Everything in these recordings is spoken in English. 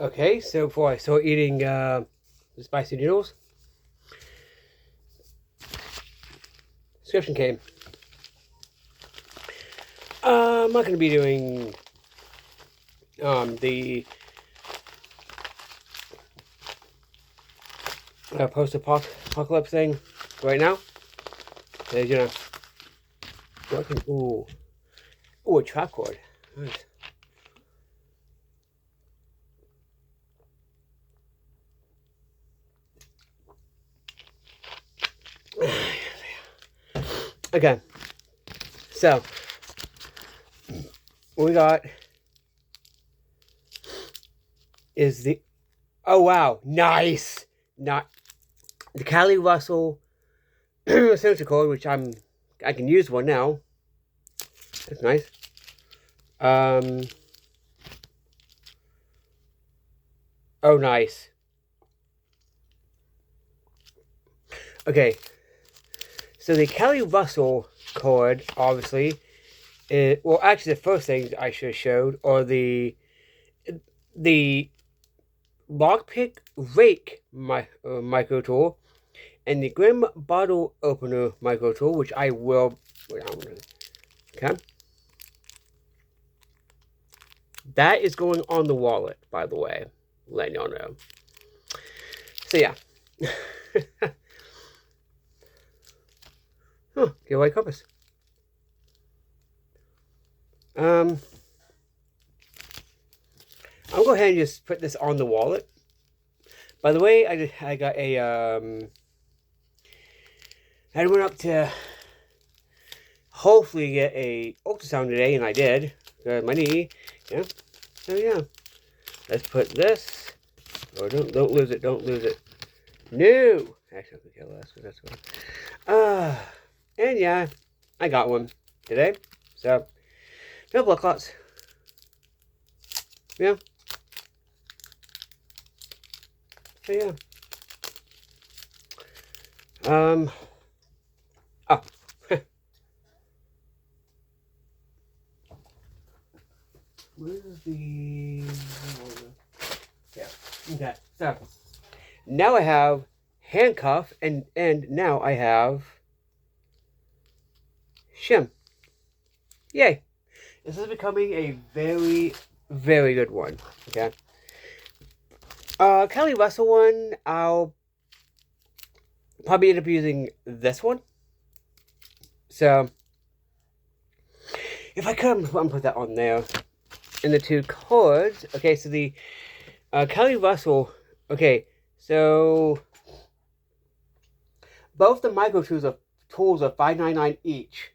Okay, so before I start eating the spicy noodles, description came. I'm not going to be doing the post-apocalypse thing right now. As you know, working. Ooh, a trap cord. Nice. Okay, so what we got is the oh wow, nice, not the Cali Russell signature cord, which I can use one now. That's nice. Oh nice. Okay, so the Kelly Russell cord, obviously, well, actually, the first thing I should have showed are the lockpick rake micro tool and the Grim bottle opener micro tool, which I will. Okay, that is going on the wallet, by the way, letting y'all know. So yeah. Oh, get white compass. I'll go ahead and just put this on the wallet. By the way, I got a I went up to hopefully get a ultrasound today, and I did. Got my knee, yeah. So yeah, let's put this. Oh, don't lose it. Don't lose it. No, actually, I could care less because that's one. And yeah, I got one today. So no blood clots. Yeah. So yeah. Oh. Where's the... Yeah. Okay. So now I have handcuff and now I have shim. Yay. This is becoming a very, very good one. Okay. Kelly Russell one, I'll probably end up using this one. So if I could, I'm gonna put that on there. And the two cords. Okay, so the Kelly Russell. Okay, so both the micro tools are $5.99 each.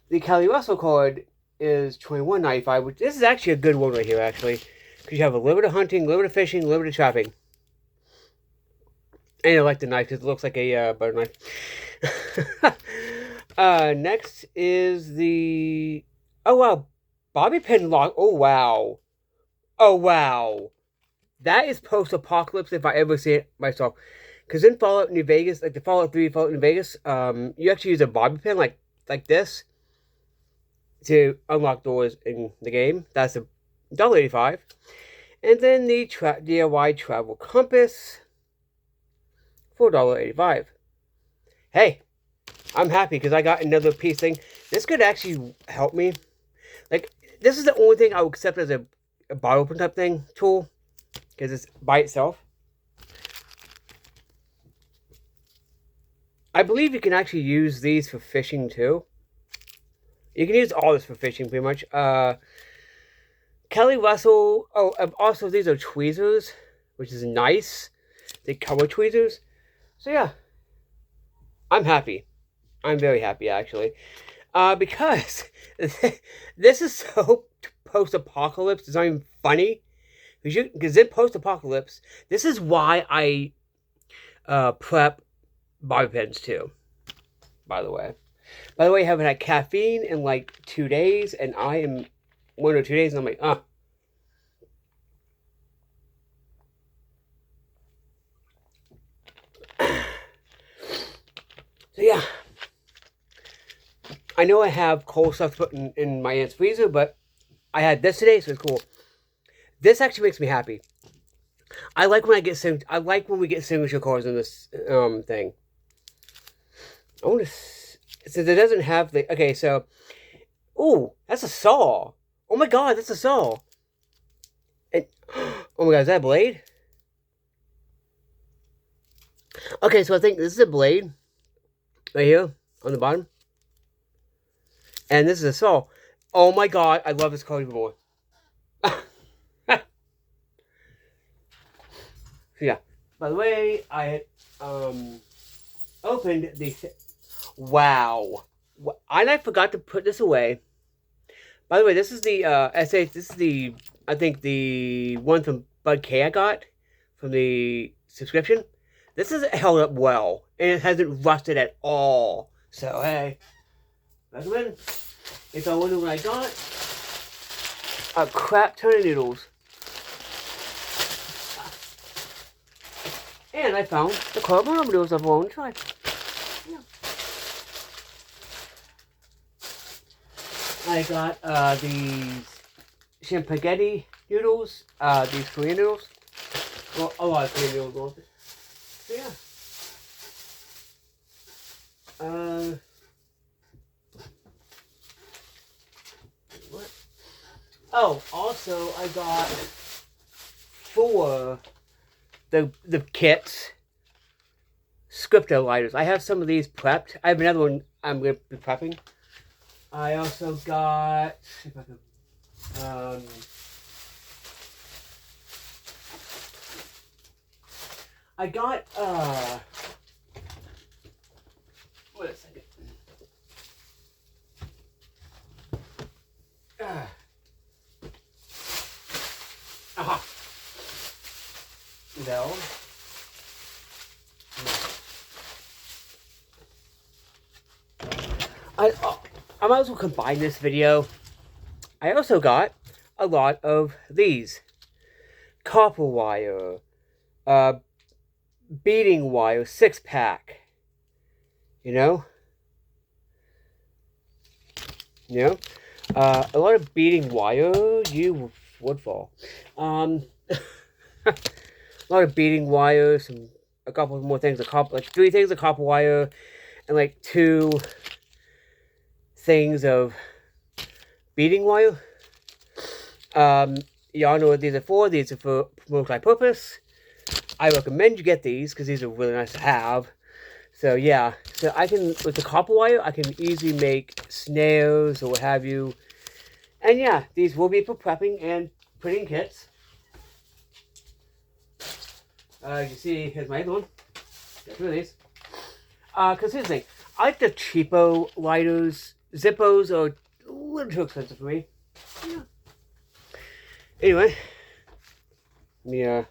The Kelly Russell cord is $21.95, which this is actually a good one right here, actually, because you have a little bit of hunting, a little bit of fishing, a little bit of trapping. And I like the knife because it looks like a butter knife. Next is the wow, bobby pin lock. Oh wow, that is post-apocalypse if I ever see it myself. Because in Fallout New Vegas, like the Fallout 3 Fallout New Vegas, you actually use a bobby pin like this to unlock doors in the game. That's $1.85. And then the DIY travel compass, $4.85. Hey, I'm happy because I got another piece thing. This could actually help me. Like, this is the only thing I would accept as a bottle open type thing tool, because it's by itself. I believe you can actually use these for fishing too. You can use all this for fishing pretty much. Kelly Russell. Oh, also these are tweezers, which is nice. They color tweezers. So yeah, I'm happy. I'm very happy actually. Because this is so post-apocalypse. It's not even funny. Because in post-apocalypse, this is why I prep bobby pins too. By the way, I haven't had caffeine in like 2 days, and I am 1 or 2 days, and I'm like, So yeah, I know I have cold stuff to put in my aunt's freezer, but I had this today, so it's cool. This actually makes me happy. I like when we get signature cards in this thing. I want to. Since it doesn't have the. Okay, so. Ooh, that's a saw. Oh my god, that's a saw. And, oh my god, is that a blade? Okay, so I think this is a blade. Right here, on the bottom. And this is a saw. Oh my god, I love this card even more. Yeah. By the way, I opened the. Wow. And I forgot to put this away. By the way, this is the SH. This is the, I think, the one from Bud K I got from the subscription. This is held up well, and it hasn't rusted at all. So hey, recommend. If I wonder what I got, a crap ton of noodles. And I found the carbonara noodles I've wanted to try. Yeah. I got these champaghetti noodles, these Korean noodles. Well, a lot of Korean noodles. So yeah. What? Oh, also I got 4 the kits Scripto lighters. I have some of these prepped. I have another one I'm gonna be prepping. I also got, if I can, I got wait a second. Aha. No. I might as well combine this video. I also got a lot of these. Copper wire. Beading wire 6-pack. You know? A lot of beading wire. You would fall. A lot of beading wire, a couple more things of copper, like 3 things of copper wire, and like 2 things of beading wire. Y'all know what these are for. These are for multi-purpose. I recommend you get these because these are really nice to have. So yeah, so I can, with the copper wire, I can easily make snares or what have you. And yeah, these will be for prepping and putting kits. You see, here's my other one. Get rid of these. Because here's the thing. I like the cheapo lighters. Zippos are a little too expensive for me. Yeah. Anyway. Yeah.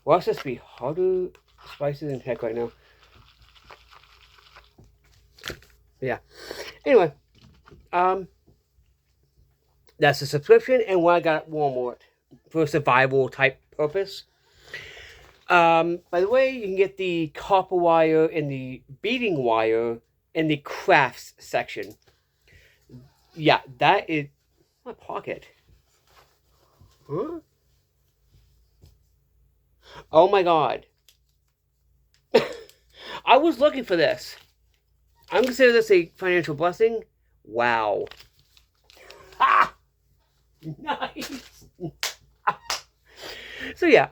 Watch this be hotter spices than heck right now. Yeah. Anyway. That's the subscription and what I got at Walmart for survival type purpose. By the way, you can get the copper wire and the beading wire in the crafts section. Yeah, that is my pocket. Huh? Oh my god. I was looking for this. I'm considering this a financial blessing. Wow. Ha! Nice. So yeah,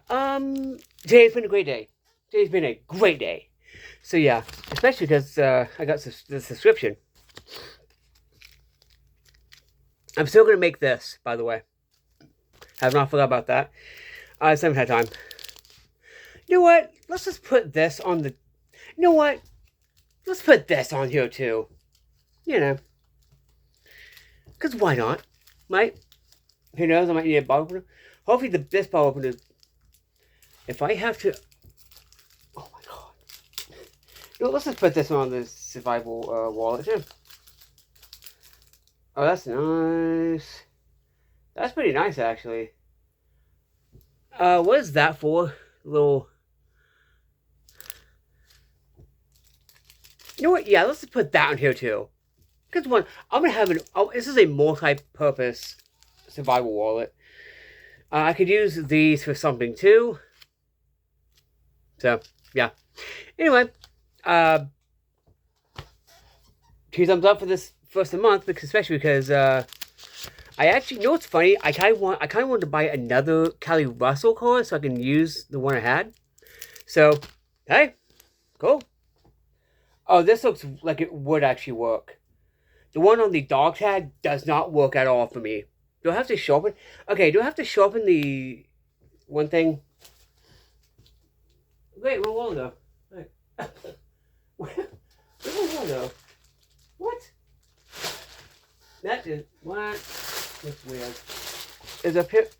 today's been a great day. Today's been a great day. So yeah, especially because I got the subscription. I'm still going to make this, by the way. Have not forgot about that. I just haven't had time. You know what? Let's just put this on the... You know what? Let's put this on here too. You know. Because why not? Right? Who knows? I might need a bottle opener. Hopefully this bottle opener... If I have to... Oh my god. You know, let's just put this on the survival wallet too. Oh, that's nice. That's pretty nice, actually. What is that for? Little... You know what? Yeah, let's just put that on here, too. Because I'm going to have an... Oh, this is a multi-purpose survival wallet. I could use these for something too. So, yeah. Anyway, 2 thumbs up for this first of the month, especially because I actually, you know what's funny? I kind of wanted to buy another Kelly Russell card so I can use the one I had. So, hey, cool. Oh, this looks like it would actually work. The one on the dog tag does not work at all for me. Do I have to sharpen? Okay, do I have to sharpen the one thing? Wait, where will it go? Wait. Where will it go? What? That is what? That's weird. Is a pip?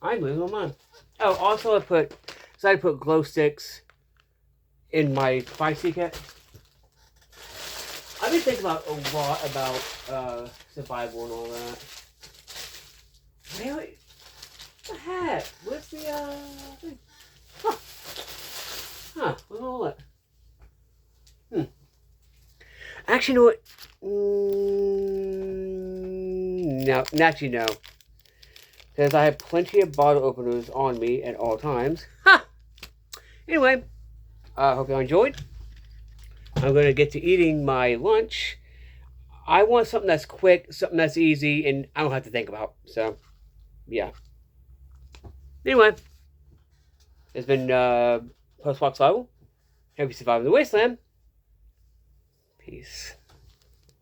I'm losing my mind. Oh, also I decided to put glow sticks in my spicy kit. I've been thinking about a lot about survival and all that. Really? What the heck? What's the thing? What's all that? Actually, you know what? No, actually no. Because I have plenty of bottle openers on me at all times. Anyway, I hope you enjoyed. I'm going to get to eating my lunch. I want something that's quick, something that's easy, and I don't have to think about. So, yeah. Anyway, it's been Postbox Survival. Hope you survive in the wasteland. Peace.